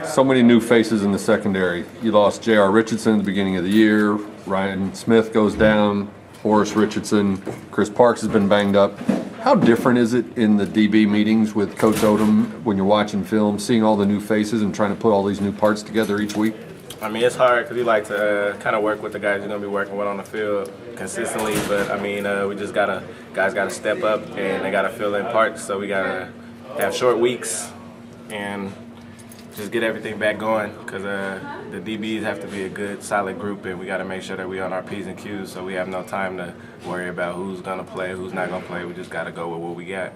So many new faces in the secondary. You lost J.R. Richardson at the beginning of the year. Ryan Smith goes down. Horace Richardson. Chris Parks has been banged up. How different is it in the DB meetings with Coach Odom when you're watching film, seeing all the new faces and trying to put all these new parts together each week? I mean, it's hard because you like to kind of work with the guys you're going to be working with on the field consistently. But, I mean, we just got to – guys got to step up and they got to fill in parts. So we got to have short weeks and just get everything back going because the DBs have to be a good, solid group, and we got to make sure that we on our P's and Q's so we have no time to worry about who's going to play, who's not going to play. We just got to go with what we got.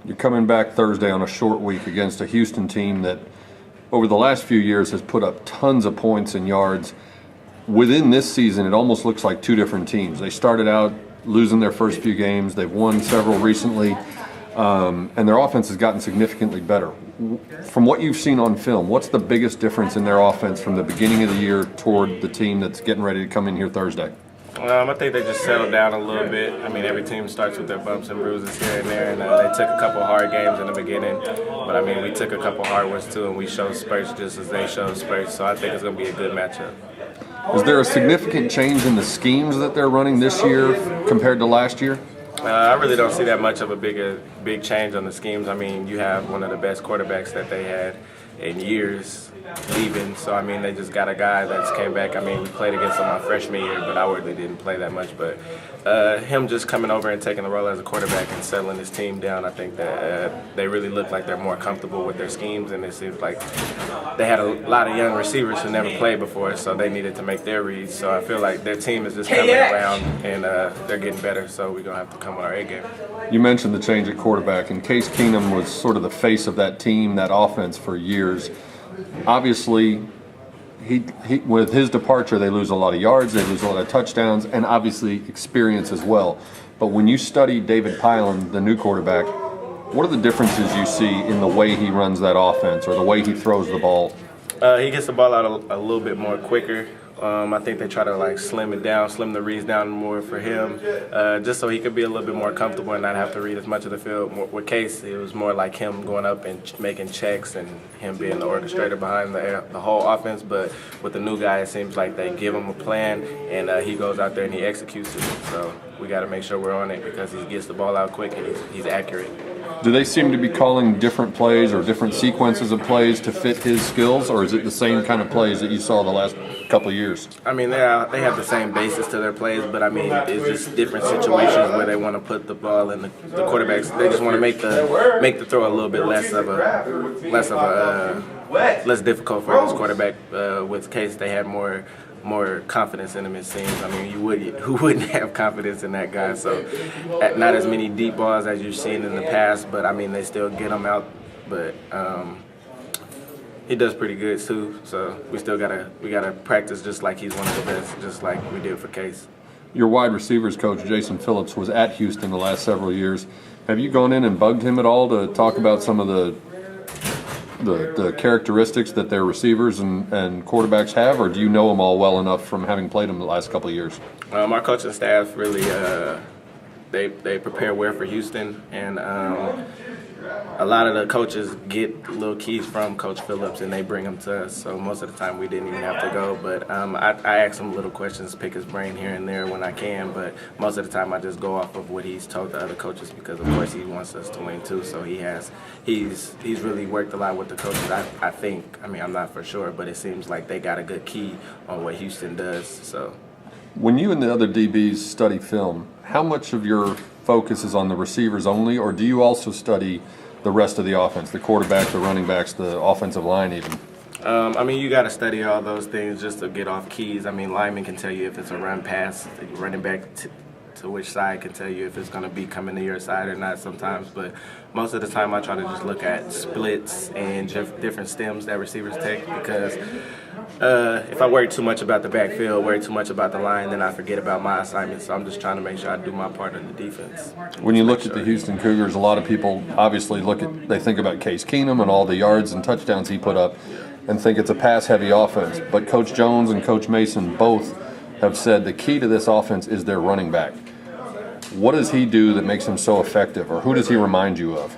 You're coming back Thursday on a short week against a Houston team that over the last few years has put up tons of points and yards. Within this season, it almost looks like two different teams. They started out losing their first few games. They've won several recently, and their offense has gotten significantly better. From what you've seen on film, what's the biggest difference in their offense from the beginning of the year toward the team that's getting ready to come in here Thursday? I think they just settled down a little bit. I mean, every team starts with their bumps and bruises here and there, and they took a couple hard games in the beginning. But, I mean, we took a couple hard ones, too, and we showed spurts just as they showed spurts. So I think it's going to be a good matchup. Is there a significant change in the schemes that they're running this year compared to last year? I really don't see that much of a big change on the schemes. I mean, you have one of the best quarterbacks that they had in years leaving. So, I mean, they just got a guy that's came back. I mean, we played against him my freshman year, but I really didn't play that much. But him just coming over and taking the role as a quarterback and settling his team down, I think that they really look like they're more comfortable with their schemes. And it seems like they had a lot of young receivers who never played before, so they needed to make their reads. So I feel like their team is just coming around, and they're getting better, so we're going to have to come with our A game. You mentioned the change at quarterback, and Case Keenum was sort of the face of that team, that offense for years. Obviously, he with his departure, they lose a lot of yards, they lose a lot of touchdowns, and obviously experience as well. But when you study David Pylan, the new quarterback, what are the differences you see in the way he runs that offense or the way he throws the ball? He gets the ball out a little bit more quicker. I think they try to slim the reads down more for him, just so he could be a little bit more comfortable and not have to read as much of the field. With Case, it was more like him going up and making checks and him being the orchestrator behind the whole offense. But with the new guy, it seems like they give him a plan and he goes out there and he executes it. So we got to make sure we're on it because he gets the ball out quick and he's accurate. Do they seem to be calling different plays or different sequences of plays to fit his skills, or is it the same kind of plays that you saw the last couple of years? I mean, they have the same basis to their plays, but I mean, it's just different situations where they want to put the ball in the quarterbacks. They just want to make the throw a little bit less difficult for this quarterback. With Case, they had more confidence in him, it seems. I mean, who wouldn't have confidence in that guy? So, not as many deep balls as you've seen in the past, but I mean, they still get him out. But he does pretty good too. So we gotta practice just like he's one of the best, just like we did for Case. Your wide receivers coach, Jason Phillips, was at Houston the last several years. Have you gone in and bugged him at all to talk about some of the characteristics that their receivers and quarterbacks have, or do you know them all well enough from having played them the last couple of years? Our coaching staff really they prepare well for Houston, and a lot of the coaches get little keys from Coach Phillips and they bring them to us. So most of the time we didn't even have to go, but I ask him little questions, pick his brain here and there when I can, but most of the time I just go off of what he's told the other coaches because of course he wants us to win too. So he's really worked a lot with the coaches. I think, I mean, I'm not for sure, but it seems like they got a good key on what Houston does. So when you and the other DBs study film, how much of your focus is on the receivers only, or do you also study the rest of the offense, the quarterback, the running backs, the offensive line even? I mean, you got to study all those things just to get off keys. I mean, linemen can tell you if it's a run pass, running back to which side can tell you if it's going to be coming to your side or not sometimes. But most of the time I try to just look at splits and different stems that receivers take because if I worry too much about the backfield, worry too much about the line, then I forget about my assignment. So I'm just trying to make sure I do my part in the defense. When you look at the Houston Cougars, a lot of people obviously they think about Case Keenum and all the yards and touchdowns he put up and think it's a pass-heavy offense. But Coach Jones and Coach Mason both have said the key to this offense is their running back. What does he do that makes him so effective, or who does he remind you of?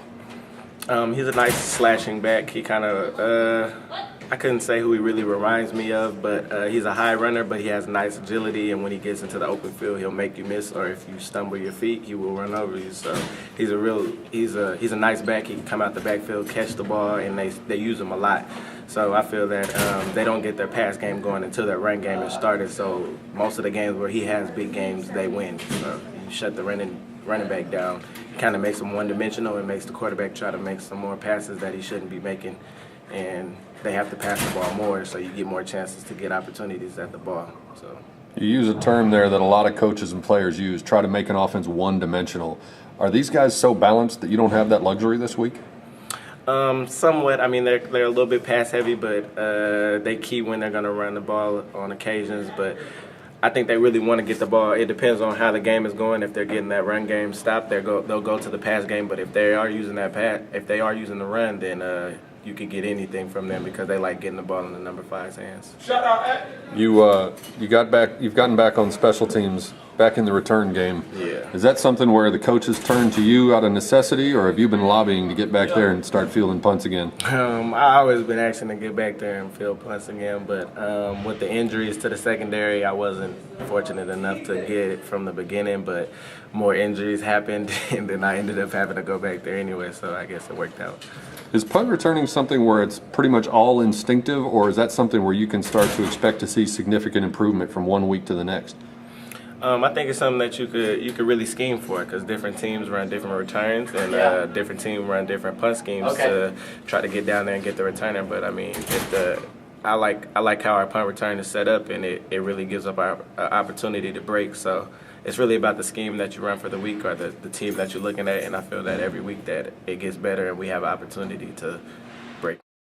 He's a nice slashing back. He kind of I couldn't say who he really reminds me of, but he's a high runner, but he has nice agility, and when he gets into the open field, he'll make you miss, or if you stumble your feet, he will run over you. So he's a nice back. He can come out the backfield, catch the ball, and they use him a lot. So I feel that they don't get their pass game going until their run game is started. So most of the games where he has big games, they win. So you shut the running back down, kind of makes him one-dimensional and makes the quarterback try to make some more passes that he shouldn't be making. And they have to pass the ball more, so you get more chances to get opportunities at the ball. So you use a term there that a lot of coaches and players use, try to make an offense one-dimensional. Are these guys so balanced that you don't have that luxury this week? Somewhat. I mean, they're a little bit pass-heavy, but they key when they're going to run the ball on occasions. But I think they really want to get the ball. It depends on how the game is going. If they're getting that run game stopped, they'll go to the pass game. But if they are using the run, then you could get anything from them because they like getting the ball in the number 5's hands. You've gotten back on special teams, back in the return game. Yeah. Is that something where the coaches turn to you out of necessity, or have you been lobbying to get back there and start fielding punts again? I always been asking to get back there and field punts again, but with the injuries to the secondary, I wasn't fortunate enough to get it from the beginning, but more injuries happened, and then I ended up having to go back there anyway, so I guess it worked out. Is punt returning something where it's pretty much all instinctive, or is that something where you can start to expect to see significant improvement from one week to the next? I think it's something that you could really scheme for because different teams run different returns and different teams run different punt schemes to try to get down there and get the returner. But I mean, I like how our punt return is set up, and it really gives up our opportunity to break. So it's really about the scheme that you run for the week or the team that you're looking at. And I feel that every week that it gets better and we have an opportunity to